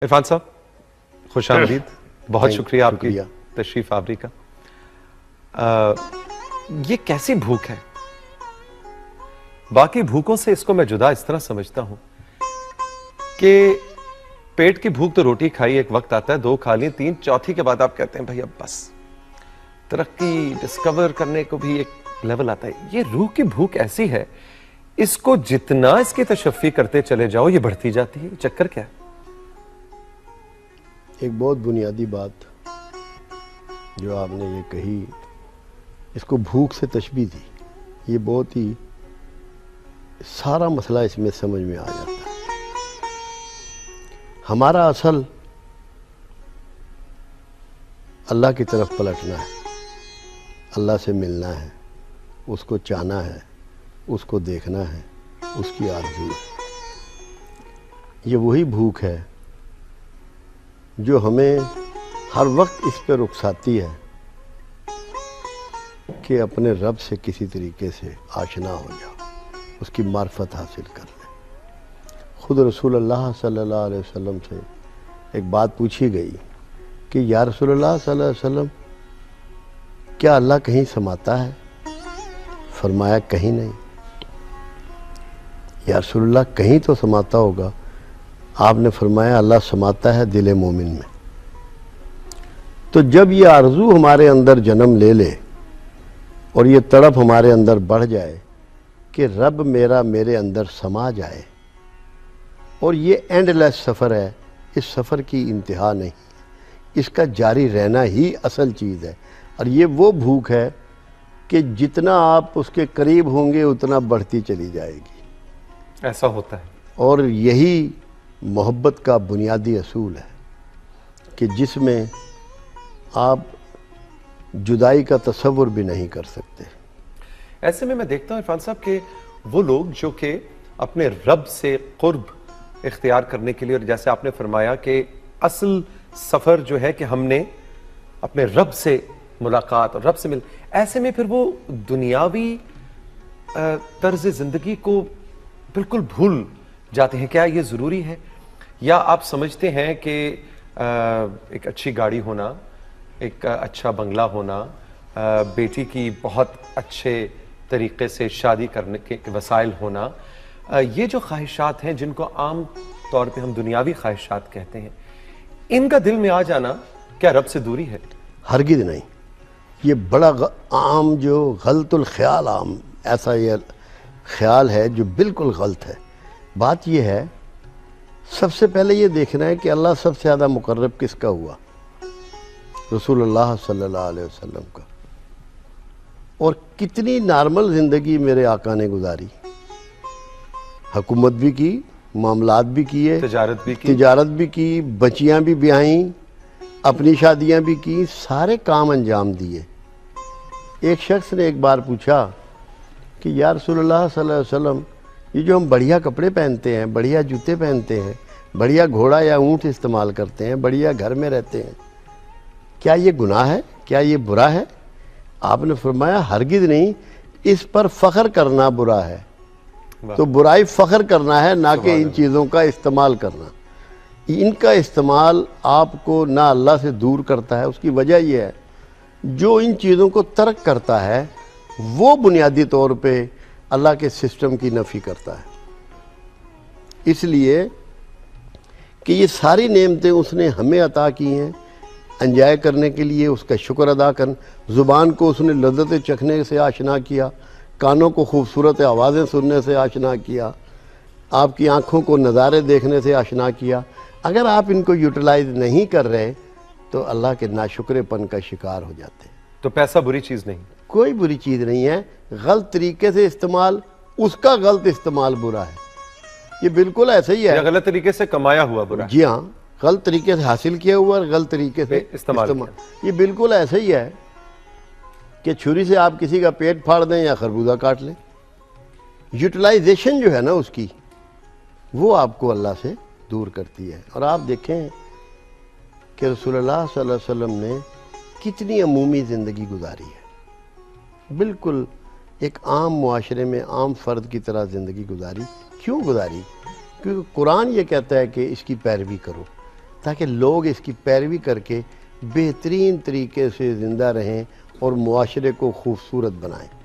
عرفان صاحب خوش آمدید. بہت شکریہ آپ کی تشریف آوری کا. یہ کیسی بھوک ہے؟ باقی بھوکوں سے اس کو میں جدا اس طرح سمجھتا ہوں کہ پیٹ کی بھوک تو روٹی کھائی ایک وقت آتا ہے، 2 کھا لی، 3 چوتھی کے بعد آپ کہتے ہیں بھائی اب بس. ترقی ڈسکور کرنے کو بھی ایک لیول آتا ہے. یہ روح کی بھوک ایسی ہے، اس کو جتنا اس کی تشفی کرتے چلے جاؤ یہ بڑھتی جاتی ہے. چکر کیا ہے؟ ایک بہت بنیادی بات جو آپ نے یہ کہی، اس کو بھوک سے تشبیہ دی، یہ بہت ہی سارا مسئلہ اس میں سمجھ میں آ جاتا ہے. ہمارا اصل اللہ کی طرف پلٹنا ہے، اللہ سے ملنا ہے، اس کو چاہنا ہے، اس کو دیکھنا ہے، اس کی آرزو ہے. یہ وہی بھوک ہے جو ہمیں ہر وقت اس پہ رخصاتی ہے کہ اپنے رب سے کسی طریقے سے آشنا ہو جاؤ، اس کی معرفت حاصل کر لیں. خود رسول اللہ صلی اللہ علیہ وسلم سے ایک بات پوچھی گئی کہ یا رسول اللہ صلی اللہ علیہ وسلم، کیا اللہ کہیں سماتا ہے؟ فرمایا کہیں نہیں. یا رسول اللہ کہیں تو سماتا ہوگا. آپ نے فرمایا اللہ سماتا ہے دل مومن میں. تو جب یہ آرزو ہمارے اندر جنم لے لے اور یہ تڑپ ہمارے اندر بڑھ جائے کہ رب میرا میرے اندر سما جائے، اور یہ اینڈ لیس سفر ہے، اس سفر کی انتہا نہیں، اس کا جاری رہنا ہی اصل چیز ہے. اور یہ وہ بھوک ہے کہ جتنا آپ اس کے قریب ہوں گے اتنا بڑھتی چلی جائے گی. ایسا ہوتا ہے. اور یہی محبت کا بنیادی اصول ہے کہ جس میں آپ جدائی کا تصور بھی نہیں کر سکتے. ایسے میں دیکھتا ہوں عرفان صاحب کہ وہ لوگ جو کہ اپنے رب سے قرب اختیار کرنے کے لیے، اور جیسے آپ نے فرمایا کہ اصل سفر جو ہے کہ ہم نے اپنے رب سے ملاقات اور رب سے مل، ایسے میں پھر وہ دنیاوی طرز زندگی کو بالکل بھول جاتے ہیں. کیا یہ ضروری ہے، یا آپ سمجھتے ہیں کہ ایک اچھی گاڑی ہونا، ایک اچھا بنگلہ ہونا، بیٹی کی بہت اچھے طریقے سے شادی کرنے کے وسائل ہونا، یہ جو خواہشات ہیں جن کو عام طور پہ ہم دنیاوی خواہشات کہتے ہیں، ان کا دل میں آ جانا کیا رب سے دوری ہے؟ ہرگز نہیں. یہ بڑا عام جو غلط الخیال، عام ایسا یہ خیال ہے جو بالکل غلط ہے. بات یہ ہے، سب سے پہلے یہ دیکھنا ہے کہ اللہ سب سے زیادہ مقرب کس کا ہوا؟ رسول اللہ صلی اللہ علیہ وسلم کا. اور کتنی نارمل زندگی میرے آقا نے گزاری. حکومت بھی کی، معاملات بھی کیے، تجارت بھی کی، بچیاں بھی بیاہیں، اپنی شادیاں بھی کی، سارے کام انجام دیے. ایک شخص نے ایک بار پوچھا کہ یا رسول اللہ صلی اللہ علیہ وسلم، یہ جو ہم بڑھیا کپڑے پہنتے ہیں، بڑھیا جوتے پہنتے ہیں، بڑھیا گھوڑا یا اونٹ استعمال کرتے ہیں، بڑھیا گھر میں رہتے ہیں، کیا یہ گناہ ہے؟ کیا یہ برا ہے؟ آپ نے فرمایا ہرگز نہیں، اس پر فخر کرنا برا ہے. تو برائی فخر کرنا ہے، نہ کہ ان چیزوں کا استعمال کرنا. ان کا استعمال آپ کو نہ اللہ سے دور کرتا ہے. اس کی وجہ یہ ہے، جو ان چیزوں کو ترک کرتا ہے وہ بنیادی طور پہ اللہ کے سسٹم کی نفی کرتا ہے. اس لیے کہ یہ ساری نعمتیں اس نے ہمیں عطا کی ہیں انجوائے کرنے کے لیے، اس کا شکر ادا کرنا. زبان کو اس نے لذت چکھنے سے آشنا کیا، کانوں کو خوبصورت آوازیں سننے سے آشنا کیا، آپ کی آنکھوں کو نظارے دیکھنے سے آشنا کیا. اگر آپ ان کو یوٹیلائز نہیں کر رہے تو اللہ کے ناشکرے پن کا شکار ہو جاتے ہیں. تو پیسہ بری چیز نہیں؟ کوئی بری چیز نہیں ہے. غلط طریقے سے استعمال، اس کا غلط استعمال برا ہے. یہ بالکل ایسا ہی ہے. یا غلط طریقے سے کمایا ہوا برا ہے؟ جی ہاں، غلط طریقے سے حاصل کیا ہوا اور غلط طریقے سے استعمال. یہ بالکل ایسا ہی ہے کہ چھری سے آپ کسی کا پیٹ پھاڑ دیں یا خربوزہ کاٹ لیں. یوٹیلائزیشن جو ہے نا اس کی، وہ آپ کو اللہ سے دور کرتی ہے. اور آپ دیکھیں کہ رسول اللہ صلی اللہ علیہ وسلم نے کتنی عمومی زندگی گزاری ہے. بالکل ایک عام معاشرے میں عام فرد کی طرح زندگی گزاری. کیوں گزاری؟ کیونکہ قرآن یہ کہتا ہے کہ اس کی پیروی کرو. تاکہ لوگ اس کی پیروی کر کے بہترین طریقے سے زندہ رہیں اور معاشرے کو خوبصورت بنائیں۔